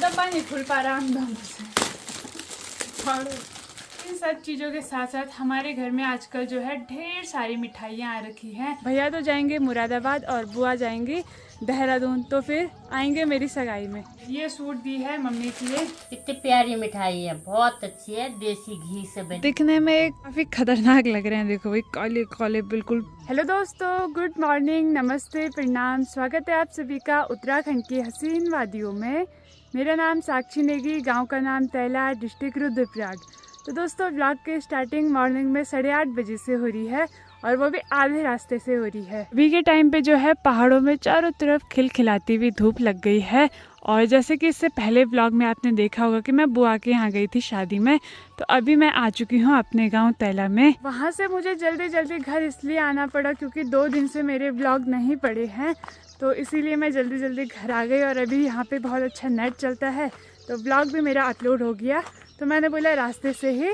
डब्बा नहीं खुल पा रहा हम से। और इन सब चीज़ों के साथ साथ हमारे घर में आजकल जो है ढेर सारी मिठाइयाँ आ रखी हैं। भैया तो जाएंगे मुरादाबाद और बुआ जाएंगी देहरादून, तो फिर आएंगे मेरी सगाई में। ये सूट दी है मम्मी के लिए। इतनी प्यारी मिठाई है, बहुत अच्छी है, देसी घी से बनी। दिखने में काफी खतरनाक लग रहे हैं, देखो भाई काले काले बिल्कुल। हेलो दोस्तों, गुड मॉर्निंग, नमस्ते, प्रणाम, स्वागत है आप सभी का उत्तराखंड की हसीन वादियों में। मेरा नाम साक्षी नेगी, गांव का नाम तैला, डिस्ट्रिक्ट रुद्रप्रयाग। तो दोस्तों व्लॉग की स्टार्टिंग मॉर्निंग में 8:30 बजे से हो रही है और वो भी आधे रास्ते से हो रही है। अभी के टाइम पे जो है पहाड़ों में चारों तरफ खिलखिलाती हुई धूप लग गई है। और जैसे कि इससे पहले व्लॉग में आपने देखा होगा कि मैं बुआ के यहाँ गई थी शादी में, तो अभी मैं आ चुकी हूँ अपने गांव तैला में। वहाँ से मुझे जल्दी जल्दी घर इसलिए आना पड़ा क्योंकि 2 दिन से मेरे व्लॉग नहीं पड़े हैं, तो इसीलिए मैं जल्दी जल्दी घर आ गई। और अभी यहाँ पे बहुत अच्छा नेट चलता है तो व्लॉग भी मेरा अपलोड हो गया, तो मैंने बोला रास्ते से ही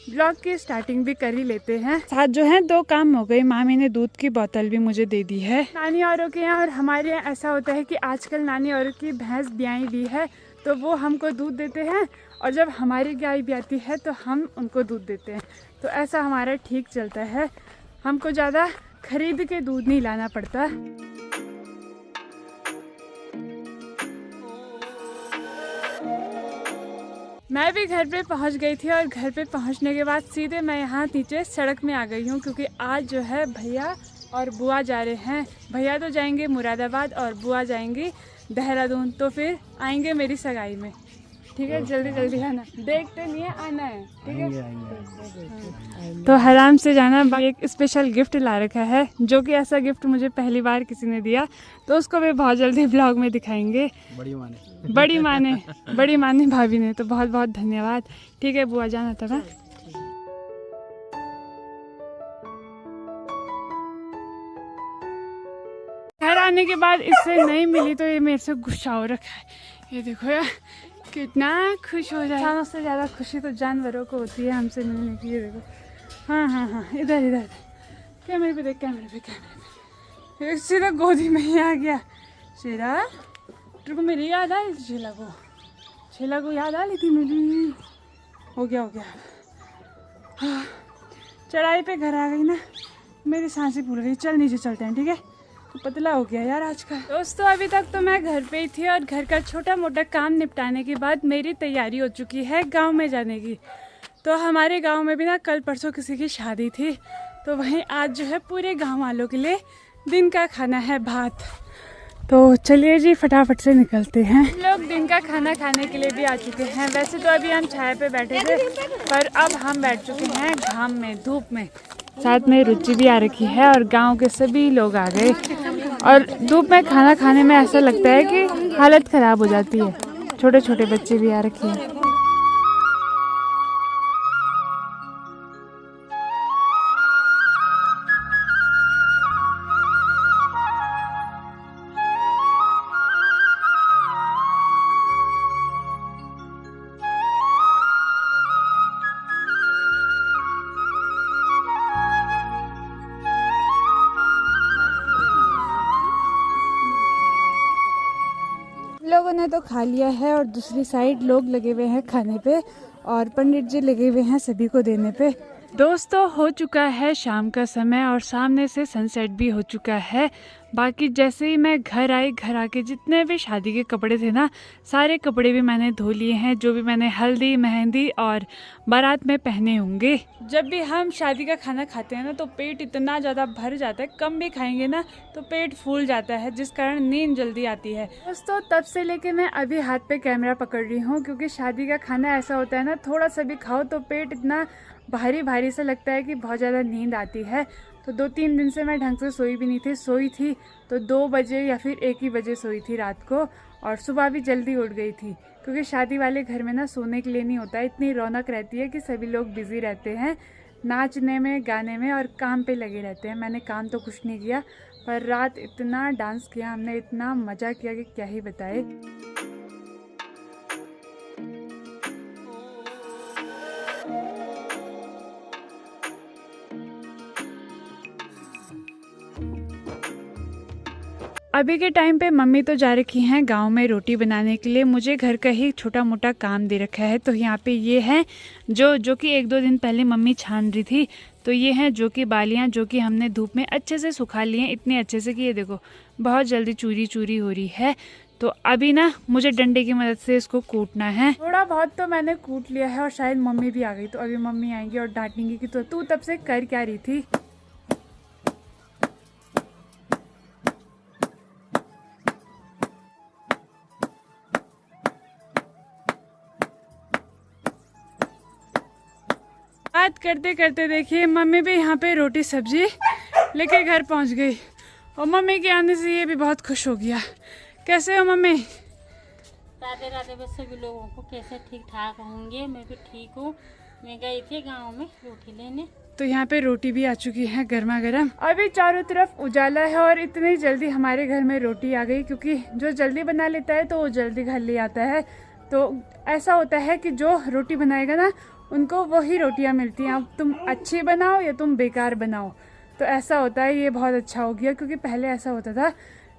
ब्लॉग की स्टार्टिंग भी कर ही लेते हैं। साथ जो है 2 काम हो गए, मामी ने दूध की बोतल भी मुझे दे दी है। नानी औरों के यहाँ और हमारे यहाँ ऐसा होता है कि आजकल नानी औरों की भैंस ब्याई भी है, तो वो हमको दूध देते हैं और जब हमारी गाय ब्याती है तो हम उनको दूध देते हैं। तो ऐसा हमारा ठीक चलता है, हमको ज़्यादा खरीद के दूध नहीं लाना पड़ता। मैं भी घर पे पहुंच गई थी और घर पे पहुंचने के बाद सीधे मैं यहाँ नीचे सड़क में आ गई हूँ क्योंकि आज जो है भैया और बुआ जा रहे हैं। भैया तो जाएंगे मुरादाबाद और बुआ जाएंगी देहरादून, तो फिर आएंगे मेरी सगाई में। ठीक है, जल्दी जल्दी आना, देखते नहीं है, आना है, ठीक है। हाँ। तो आराम से जाना। एक स्पेशल गिफ्ट ला रखा है, जो कि ऐसा गिफ्ट मुझे पहली बार किसी ने दिया, तो उसको भी बहुत जल्दी ब्लॉग में दिखाएंगे। बड़ी माने भाभी ने, तो बहुत बहुत धन्यवाद। ठीक है बुआ, जाना था ना। घर आने के बाद इससे नहीं मिली तो ये मेरे से गुस्सा हो रखा है। ये देखो यार कितना खुश हो रहा है। इंसानों से ज़्यादा खुशी तो जानवरों को होती है हमसे मिलने की। ये देखो, हाँ हाँ हाँ, इधर इधर कैमरे पे देख, कैमरे पे सीधा गोदी में ही आ गया। शेरा तेरे को मेरी याद आई थी, शेला को याद आ ली थी मेरी। हो गया हाँ, चढ़ाई पे घर आ गई ना, मेरी सांसें भूल गई। चल नीचे चलते हैं, ठीक है। तो पतला हो गया यार आज का। दोस्तों अभी तक तो मैं घर पे ही थी और घर का छोटा मोटा काम निपटाने के बाद मेरी तैयारी हो चुकी है गांव में जाने की। तो हमारे गांव में भी ना कल परसों किसी की शादी थी, तो वहीं आज जो है पूरे गांव वालों के लिए दिन का खाना है भात। तो चलिए जी फटाफट से निकलते हैं। हम लोग दिन का खाना खाने के लिए भी आ चुके हैं। वैसे तो अभी हम छाया पे बैठे थे, पर अब हम बैठ चुके हैं घाम में, धूप में। साथ में रुचि भी आ रखी है और गांव के सभी लोग आ गए। और धूप में खाना खाने में ऐसा लगता है कि हालत ख़राब हो जाती है। छोटे छोटे बच्चे भी आ रखे हैं। लोगों ने तो खा लिया है और दूसरी साइड लोग लगे हुए हैं खाने पे और पंडित जी लगे हुए हैं सभी को देने पे। दोस्तों हो चुका है शाम का समय और सामने से सनसेट भी हो चुका है। बाकी जैसे ही मैं घर आई, घर आके जितने भी शादी के कपड़े थे ना, सारे कपड़े भी मैंने धो लिए हैं, जो भी मैंने हल्दी मेहंदी और बारात में पहने होंगे। जब भी हम शादी का खाना खाते हैं ना तो पेट इतना ज़्यादा भर जाता है, कम भी खाएंगे ना तो पेट फूल जाता है, जिस कारण नींद जल्दी आती है। दोस्तों तब से लेके मैं अभी हाथ पे कैमरा पकड़ रही हूँ क्योंकि शादी का खाना ऐसा होता है ना, थोड़ा सा भी खाओ तो पेट इतना भारी भारी सा लगता है कि बहुत ज़्यादा नींद आती है। तो 2-3 दिन से मैं ढंग से सोई भी नहीं थी, सोई थी तो 2 बजे या फिर 1 ही बजे सोई थी रात को, और सुबह भी जल्दी उठ गई थी क्योंकि शादी वाले घर में ना सोने के लिए नहीं होता है। इतनी रौनक रहती है कि सभी लोग बिजी रहते हैं नाचने में, गाने में और काम पे लगे रहते हैं। मैंने काम तो कुछ नहीं किया, पर रात इतना डांस किया हमने, इतना मज़ा किया कि क्या ही बताए। अभी के टाइम पे मम्मी तो जा रखी हैं गांव में रोटी बनाने के लिए। मुझे घर का ही छोटा मोटा काम दे रखा है। तो यहाँ पे ये है जो कि 1-2 दिन पहले मम्मी छान रही थी। तो ये हैं जो कि बालियाँ जो कि हमने धूप में अच्छे से सुखा ली हैं, इतने अच्छे से कि ये देखो बहुत जल्दी चूरी चूरी हो रही है। तो अभी ना मुझे डंडे की मदद से इसको कूटना है। थोड़ा बहुत तो मैंने कूट लिया है और शायद मम्मी भी आ गई। तो अभी मम्मी आएंगी और डांटेंगी कि तो तू तब से कर क्या रही थी। बात करते करते देखिए मम्मी भी यहाँ पे रोटी सब्जी लेके घर पहुँच गई और मम्मी के आने से ये भी बहुत खुश हो गया। कैसे हो मम्मी? राधे राधे। बस सभी लोगों को कैसे ठीक ठाक होंगे। मैं भी ठीक हूँ। मैं गई थी गांव में रोटी लेने। तो यहाँ पे रोटी भी आ चुकी है गर्मा गर्म। अभी चारों तरफ उजाला है और इतनी जल्दी हमारे घर में रोटी आ गई, क्योंकि जो जल्दी बना लेता है तो वो जल्दी घर ले आता है। तो ऐसा होता है कि जो रोटी बनाएगा ना उनको वही रोटियां मिलती हैं। अब तुम अच्छी बनाओ या तुम बेकार बनाओ, तो ऐसा होता है। ये बहुत अच्छा हो गया, क्योंकि पहले ऐसा होता था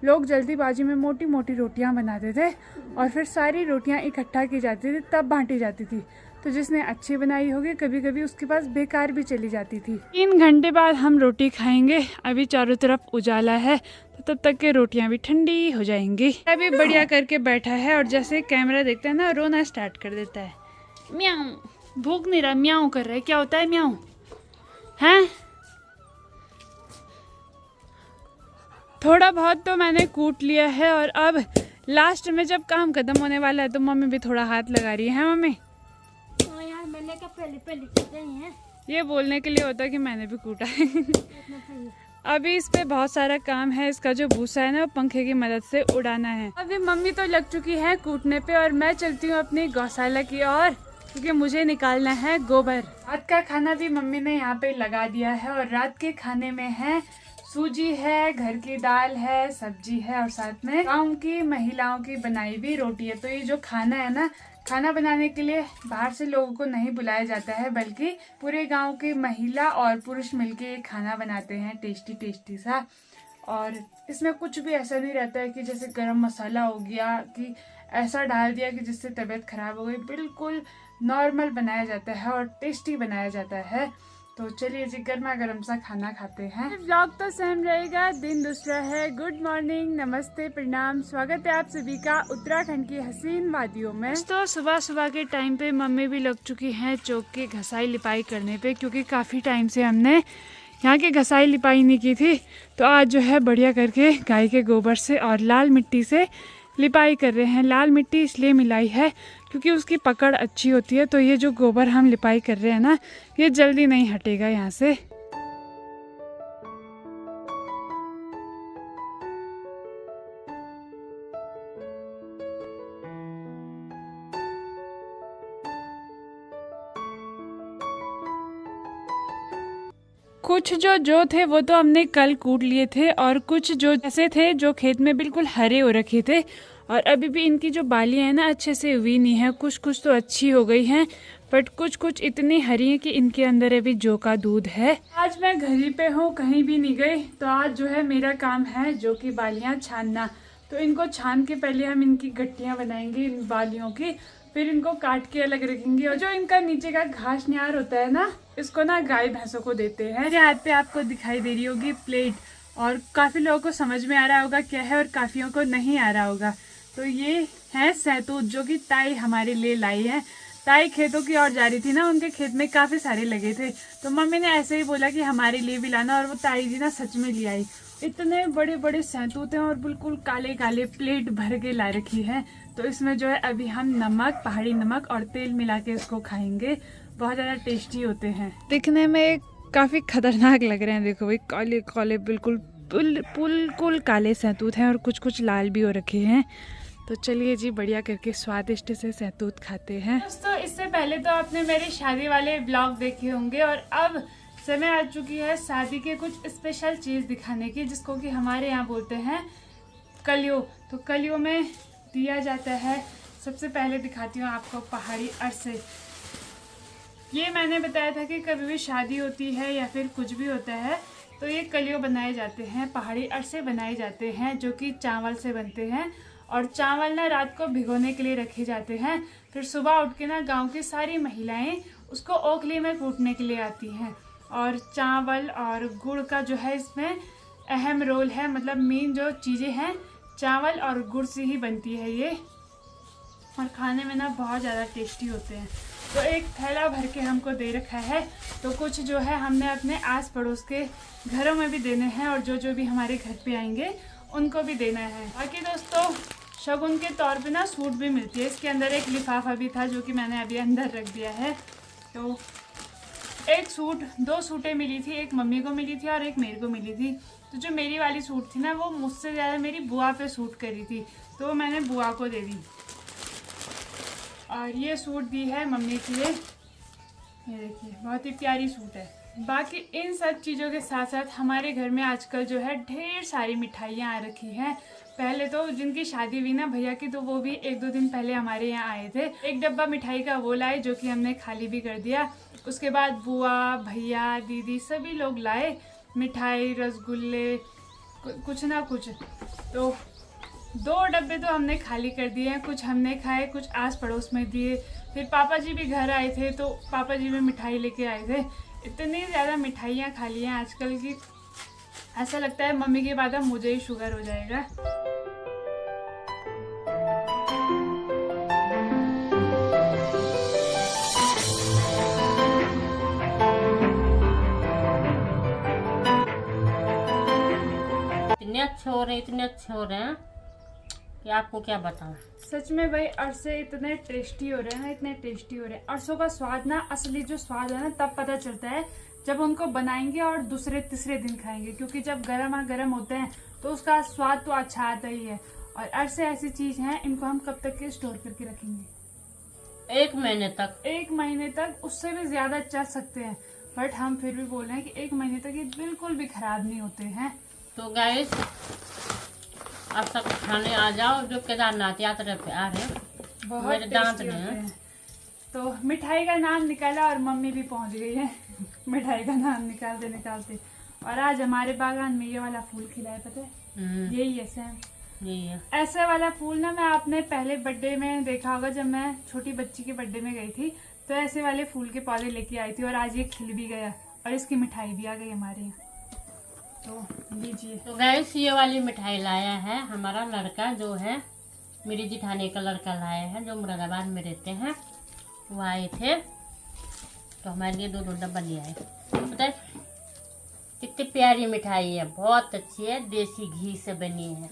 लोग जल्दीबाजी में मोटी मोटी रोटियां बनाते थे और फिर सारी रोटियां इकट्ठा की जाती थी तब बांटी जाती थी। तो जिसने अच्छी बनाई होगी कभी कभी उसके पास बेकार भी चली जाती थी। 3 घंटे बाद हम रोटी खाएंगे। अभी चारों तरफ उजाला है तो तब तक के रोटियां भी ठंडी हो जाएंगी। अभी बढ़िया करके बैठा है और जैसे कैमरा देखता है ना रोना स्टार्ट कर देता है। म्याऊं, भूख नहीं रहा, म्याऊं कर रहा है। क्या होता है म्याऊं? हैं? थोड़ा बहुत तो मैंने कूट लिया है और अब लास्ट में जब काम खत्म होने वाला है तो मम्मी भी थोड़ा हाथ लगा रही है। मम्मी यार मैंने क्या पहले कूटे हैं। ये बोलने के लिए होता है कि मैंने भी कूटा है। अभी इस पे बहुत सारा काम है। इसका जो भूसा है ना वो पंखे की मदद से उड़ाना है। अभी मम्मी तो लग चुकी है कूटने पे और मैं चलती हूँ अपनी गौशाला की ओर, क्योंकि मुझे निकालना है गोबर। रात का खाना भी मम्मी ने यहाँ पे लगा दिया है और रात के खाने में है सूजी है, घर की दाल है, सब्जी है और साथ में गाँव की महिलाओं की बनाई हुई रोटी है। तो ये जो खाना है ना, खाना बनाने के लिए बाहर से लोगों को नहीं बुलाया जाता है, बल्कि पूरे गांव के महिला और पुरुष मिलके ये खाना बनाते हैं टेस्टी टेस्टी सा। और इसमें कुछ भी ऐसा नहीं रहता है कि जैसे गरम मसाला हो गया कि ऐसा डाल दिया कि जिससे तबीयत खराब हो गई। बिल्कुल नॉर्मल बनाया जाता है और टेस्टी बनाया जाता है। तो चलिए जी गर्मा गर्म सा खाना खाते हैं। व्लॉग तो सेम रहेगा, दिन दूसरा है। गुड मॉर्निंग, नमस्ते, प्रणाम, स्वागत है आप सभी का उत्तराखंड की हसीन वादियों में। तो सुबह सुबह के टाइम पे मम्मी भी लग चुकी हैं चौक की घसाई लिपाई करने पे, क्योंकि काफ़ी टाइम से हमने यहाँ की घसाई लिपाई नहीं की थी। तो आज जो है बढ़िया करके गाय के गोबर से और लाल मिट्टी से लिपाई कर रहे हैं। लाल मिट्टी इसलिए मिलाई है क्योंकि उसकी पकड़ अच्छी होती है। तो ये जो गोबर हम लिपाई कर रहे हैं ना, ये जल्दी नहीं हटेगा यहाँ से। कुछ जो थे वो तो हमने कल कूट लिए थे और कुछ जो ऐसे थे जो खेत में बिल्कुल हरे हो रखे थे। और अभी भी इनकी जो बालियां हैं ना अच्छे से हुई नहीं है। कुछ तो अच्छी हो गई हैं, बट कुछ इतनी हरी हैं कि इनके अंदर अभी जौ का दूध है। आज मैं घर ही पे हूँ, कहीं भी नहीं गई। तो आज जो है मेरा काम है जौ की बालियां छानना। तो इनको छान के पहले हम इनकी गट्टियाँ बनाएंगे इन बालियों की, फिर इनको काट के अलग रखेंगे। और जो इनका नीचे का घास नियार होता है ना, इसको ना गाय भैंसों को देते हैं। मेरे हाथ पे आपको दिखाई दे रही होगी प्लेट, और काफ़ी लोगों को समझ में आ रहा होगा क्या है और काफियों को नहीं आ रहा होगा। तो ये है सहतूत, जो कि ताई हमारे लिए लाई है। ताई खेतों की ओर जा रही थी ना, उनके खेत में काफ़ी सारे लगे थे। तो मम्मी ने ऐसे ही बोला कि हमारे लिए भी लाना, और वो ताई जी ना सच में ले आई। इतने बड़े बड़े सहतूत हैं और बिल्कुल काले काले प्लेट भर के ला रखी है। तो इसमें जो है अभी हम नमक, पहाड़ी नमक और तेल मिला के इसको खाएंगे। बहुत ज़्यादा टेस्टी होते हैं। दिखने में काफ़ी खतरनाक लग रहे हैं। देखो भाई, काले काले बिल्कुल काले सहतूत हैं और कुछ लाल भी हो रखे हैं। तो चलिए जी बढ़िया करके स्वादिष्ट से सहतूत खाते हैं। दोस्तों, इससे पहले तो आपने मेरे शादी वाले ब्लॉग देखे होंगे और अब समय आ चुकी है शादी के कुछ स्पेशल चीज़ दिखाने की, जिसको कि हमारे यहाँ बोलते हैं कलियो। तो कलियो में दिया जाता है। सबसे पहले दिखाती हूँ आपको पहाड़ी अरसे। ये मैंने बताया था कि कभी भी शादी होती है या फिर कुछ भी होता है तो ये कलियों बनाए जाते हैं, पहाड़ी अरसे बनाए जाते हैं जो कि चावल से बनते हैं। और चावल ना रात को भिगोने के लिए रखे जाते हैं। फिर सुबह उठ के ना गाँव की सारी महिलाएं उसको ओखली में कूटने के लिए आती हैं। और चावल और गुड़ का जो है इसमें अहम रोल है, मतलब मेन जो चीज़ें हैं चावल और गुड़ से ही बनती है ये। और खाने में ना बहुत ज़्यादा टेस्टी होते हैं। तो एक थैला भर के हमको दे रखा है, तो कुछ जो है हमने अपने आस पड़ोस के घरों में भी देने हैं और जो जो भी हमारे घर पे आएंगे उनको भी देना है। बाकी दोस्तों शगुन के तौर पे ना सूट भी मिलती है। इसके अंदर एक लिफाफा भी था जो कि मैंने अभी अंदर रख दिया है। तो एक सूट, 2 सूटें मिली थी, एक मम्मी को मिली थी और एक मेरे को मिली थी। तो जो मेरी वाली सूट थी ना वो मुझसे ज़्यादा मेरी बुआ पे सूट करी थी, तो वो मैंने बुआ को दे दी। और ये सूट दी है मम्मी के लिए, ये देखिए बहुत ही प्यारी सूट है। बाकी इन सब चीज़ों के साथ साथ हमारे घर में आजकल जो है ढेर सारी मिठाइयाँ आ रखी हैं। पहले तो जिनकी शादी हुई ना भैया की, तो वो भी 1-2 दिन पहले हमारे यहाँ आए थे। एक डब्बा मिठाई का वो लाए जो कि हमने खाली भी कर दिया। उसके बाद बुआ, भैया, दीदी सभी लोग लाए मिठाई, रसगुल्ले, कुछ ना कुछ। तो 2 डब्बे तो हमने खाली कर दिए हैं, कुछ हमने खाए, कुछ आस पड़ोस में दिए। फिर पापा जी भी घर आए थे तो पापा जी भी मिठाई लेके आए थे। इतनी ज़्यादा मिठाइयाँ खा ली हैं आजकल की, ऐसा लगता है मम्मी के बाद अब मुझे ही शुगर हो जाएगा। इतने अच्छे हो रहे हैं कि आपको क्या बताऊं। सच में भाई अरसे इतने टेस्टी हो रहे हैं ना, इतने टेस्टी हो रहे हैं। अरसों का स्वाद ना, असली जो स्वाद है ना तब पता चलता है जब उनको बनाएंगे और दूसरे तीसरे दिन खाएंगे, क्योंकि जब गर्म होते हैं तो उसका स्वाद तो अच्छा आता ही है। और अरसे ऐसी चीज है, इनको हम कब तक के स्टोर करके रखेंगे? 1 महीने तक। 1 महीने तक, उससे भी ज्यादा चल सकते हैं, बट हम फिर भी बोल रहे हैं कि 1 महीने तक ये बिल्कुल भी खराब नहीं होते हैं। तो गाइस आप सब खाने आ जाओ जो केदारनाथ यात्रा पे आ रहे हैं, बहुत मेरे दांत टेस्टी होते में। हैं। तो मिठाई का नाम निकाला और मम्मी भी पहुंच गई है मिठाई का नाम निकालते निकालते। और आज हमारे बागान में ये वाला फूल खिला है, पता है? यही है सैम, यही है। ऐसे वाला फूल ना मैं आपने पहले बर्थडे में देखा होगा, जब मैं छोटी बच्ची के बर्थडे में गई थी तो ऐसे वाले फूल के पौधे लेके आई थी। और आज ये खिल भी गया और इसकी मिठाई भी आ गई हमारे यहाँ। तो लीजिए। तो गैस ये वाली मिठाई लाया है हमारा लड़का, जो है मेरी जिठानी का लड़का लाया है, जो मुरादाबाद में रहते हैं। वो आए थे तो हमारे लिए 2 डब्बा ले आए। पता है कितनी प्यारी मिठाई है, बहुत अच्छी है, देसी घी से बनी है।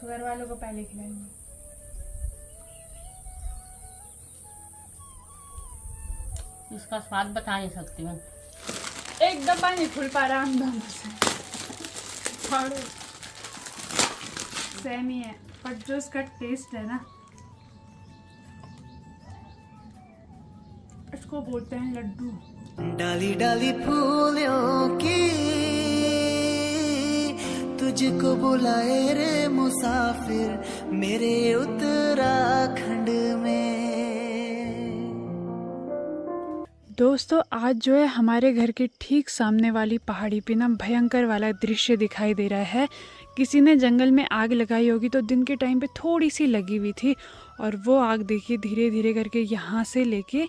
शुगर वालों को पहले खिलाएंगे। इसका स्वाद बता नहीं सकती हूँ। एक डब्बा नहीं खुल पा रहा हम दोनों से, सेम ही है, पर जो इसका टेस्ट है ना, इसको बोलते हैं लड्डू। डाली डाली फूलों की तुझको बुलाए रे मुसाफिर मेरे उत्तराखंड में। दोस्तों आज जो है हमारे घर के ठीक सामने वाली पहाड़ी पे ना भयंकर वाला दृश्य दिखाई दे रहा है। किसी ने जंगल में आग लगाई होगी, तो दिन के टाइम पे थोड़ी सी लगी हुई थी और वो आग देखिए धीरे धीरे करके यहाँ से लेके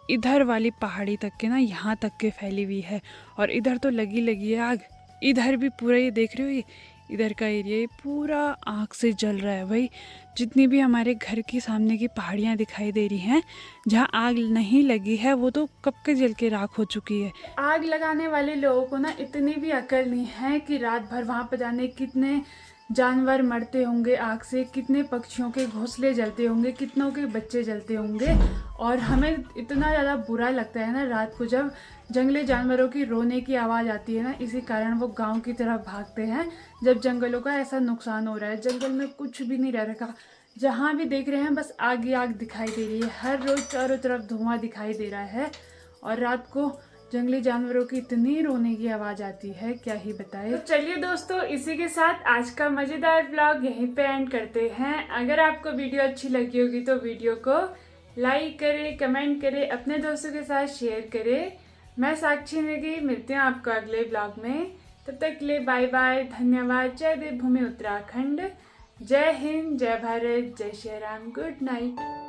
इधर वाली पहाड़ी तक के ना यहाँ तक के फैली हुई है। और इधर तो लगी है आग, इधर भी पूरा ये देख रहे हो, ये इधर का एरिया पूरा आग से जल रहा है भाई। जितनी भी हमारे घर के सामने की पहाड़ियाँ दिखाई दे रही हैं, जहाँ आग नहीं लगी है वो तो कब के जल के राख हो चुकी है। आग लगाने वाले लोगों को ना इतनी भी अकल नहीं है कि रात भर वहाँ पर जाने कितने जानवर मरते होंगे आग से, कितने पक्षियों के घोंसले जलते होंगे, कितनों के बच्चे जलते होंगे। और हमें इतना ज़्यादा बुरा लगता है ना रात को जब जंगली जानवरों की रोने की आवाज़ आती है ना, इसी कारण वो गांव की तरफ भागते हैं। जब जंगलों का ऐसा नुकसान हो रहा है, जंगल में कुछ भी नहीं रह रखा, जहाँ भी देख रहे हैं बस आग ही आग दिखाई दे रही है। हर रोज़ चारों तरफ धुआं दिखाई दे रहा है और रात को जंगली जानवरों की इतनी रोने की आवाज आती है, क्या ही बताए। तो चलिए दोस्तों, इसी के साथ आज का मजेदार व्लॉग यहीं पे एंड करते हैं। अगर आपको वीडियो अच्छी लगी होगी तो वीडियो को लाइक करें, कमेंट करें, अपने दोस्तों के साथ शेयर करें। मैं साक्षी नेगी, मिलते हैं आपको अगले व्लॉग में। तब तक के लिए बाय बाय, धन्यवाद। जय देवभूमि उत्तराखंड, जय हिंद, जय भारत, जय श्री राम, गुड नाइट।